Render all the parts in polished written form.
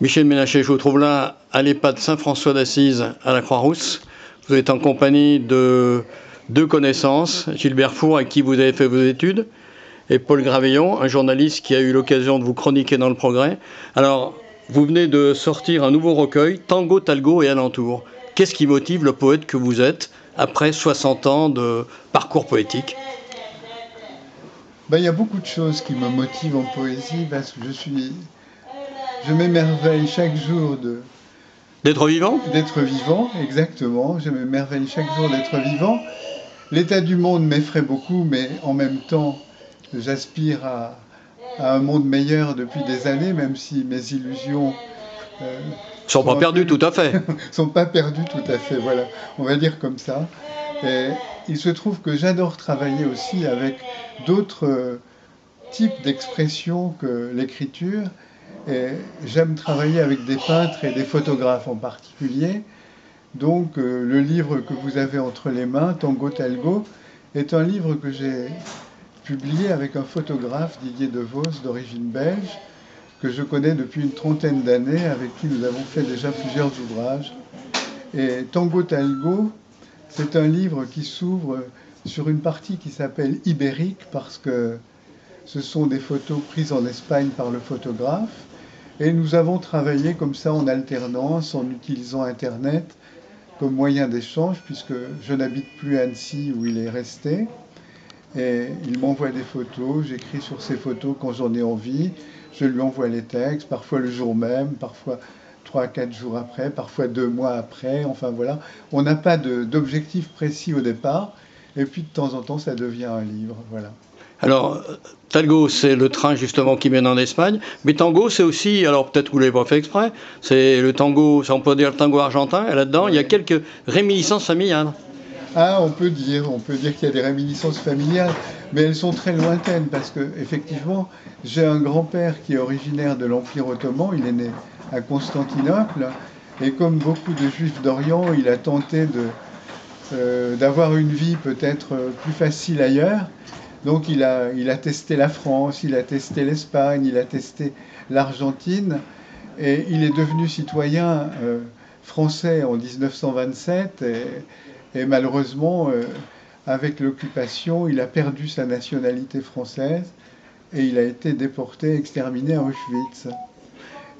Michel Ménaché, je vous trouve là à l'EHPAD Saint-François d'Assise à la Croix-Rousse. Vous êtes en compagnie de deux connaissances, Gilbert Four, avec qui vous avez fait vos études, et Paul Gravillon, un journaliste qui a eu l'occasion de vous chroniquer dans Le Progrès. Alors, vous venez de sortir un nouveau recueil, Tango, Talgo et Alentour. Qu'est-ce qui motive le poète que vous êtes après 60 ans de parcours poétique? Il y a beaucoup de choses qui me motivent en poésie parce que je m'émerveille chaque jour D'être vivant? d'être vivant, exactement. Je m'émerveille chaque jour d'être vivant. L'état du monde m'effraie beaucoup, mais en même temps, j'aspire à un monde meilleur depuis des années, même si mes illusions euh, Ils sont pas perdus tout à fait. sont pas perdues tout à fait. Voilà, on va dire comme ça. Et il se trouve que j'adore travailler aussi avec d'autres types d'expression que l'écriture. Et j'aime travailler avec des peintres et des photographes en particulier. Donc le livre que vous avez entre les mains, Tango Talgo, est un livre que j'ai publié avec un photographe, Didier Devos, d'origine belge, que je connais depuis une trentaine d'années, avec qui nous avons fait déjà plusieurs ouvrages. Et Tango Talgo, c'est un livre qui s'ouvre sur une partie qui s'appelle Ibérique, parce que ce sont des photos prises en Espagne par le photographe. Et nous avons travaillé comme ça en alternance, en utilisant Internet comme moyen d'échange, puisque je n'habite plus à Annecy où il est resté. Et il m'envoie des photos, j'écris sur ces photos quand j'en ai envie, je lui envoie les textes, parfois le jour même, parfois 3 à 4 jours après, parfois 2 mois après, enfin voilà. On n'a pas d'objectif précis au départ, et puis de temps en temps ça devient un livre, voilà. Alors, Talgo, c'est le train justement qui mène en Espagne, mais tango, c'est aussi, alors peut-être que vous ne l'avez pas fait exprès, c'est le tango, on peut dire le tango argentin, et là-dedans, il y a Ouais. quelques réminiscences familiales. Ah, on peut dire qu'il y a des réminiscences familiales, mais elles sont très lointaines parce que, effectivement, j'ai un grand-père qui est originaire de l'Empire ottoman, il est né à Constantinople, et comme beaucoup de juifs d'Orient, il a tenté d'avoir une vie peut-être plus facile ailleurs. Donc il a testé la France, il a testé l'Espagne, il a testé l'Argentine, et il est devenu citoyen français en 1927, et malheureusement, avec l'occupation, il a perdu sa nationalité française, et il a été déporté, exterminé à Auschwitz.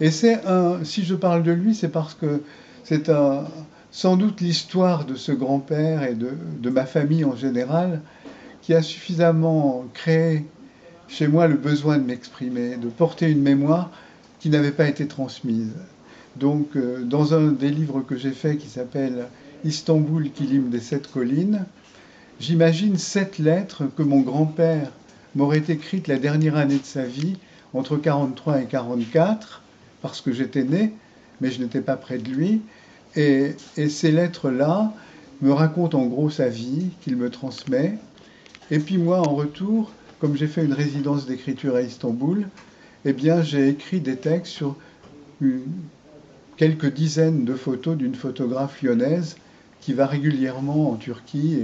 Et si je parle de lui, c'est parce que c'est sans doute l'histoire de ce grand-père et de ma famille en général qui a suffisamment créé chez moi le besoin de m'exprimer, de porter une mémoire qui n'avait pas été transmise. Donc, dans un des livres que j'ai fait qui s'appelle Istanbul, Kilim des 7 collines, j'imagine 7 lettres que mon grand-père m'aurait écrites la dernière année de sa vie, entre 43 et 44, parce que j'étais né, mais je n'étais pas près de lui. Et ces lettres-là me racontent en gros sa vie, qu'il me transmet. Et puis moi, en retour, comme j'ai fait une résidence d'écriture à Istanbul, eh bien, j'ai écrit des textes sur une- quelques dizaines de photos d'une photographe lyonnaise qui va régulièrement en Turquie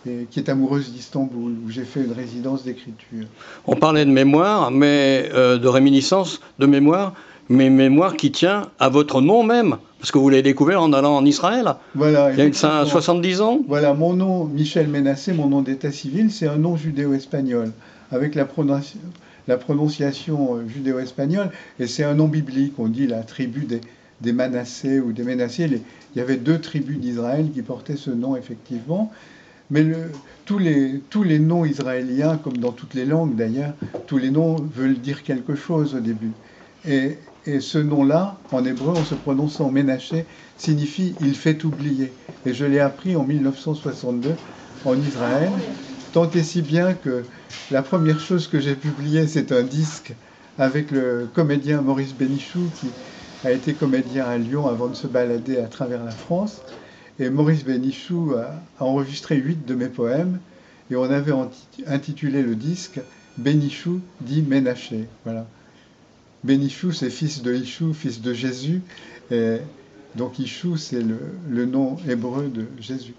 et qui est amoureuse d'Istanbul, où j'ai fait une résidence d'écriture. On parlait de mémoire, mais de réminiscence, de mémoire, mais mémoire qui tient à votre nom même, parce que vous l'avez découvert en allant en Israël, Voilà, il y a une effectivement. 70 ans. Voilà, mon nom, Michel Ménassé, mon nom d'état civil, c'est un nom judéo-espagnol, avec la prononciation judéo-espagnole, et c'est un nom biblique. On dit la tribu des Manassés ou des Ménassés. Il y avait 2 tribus d'Israël qui portaient ce nom, effectivement. Mais tous les noms israéliens, comme dans toutes les langues d'ailleurs, tous les noms veulent dire quelque chose au début. Et, et ce nom-là, en hébreu, en se prononçant Ménaché, signifie il fait oublier. Et je l'ai appris en 1962 en Israël, tant et si bien que la première chose que j'ai publiée, c'est un disque avec le comédien Maurice Bénichou, qui a été comédien à Lyon avant de se balader à travers la France. Et Maurice Bénichou a enregistré 8 de mes poèmes, et on avait intitulé le disque Bénichou dit Ménaché. Voilà. Bénichou, c'est fils de Ichou, fils de Jésus, et donc Ichou, c'est le nom hébreu de Jésus.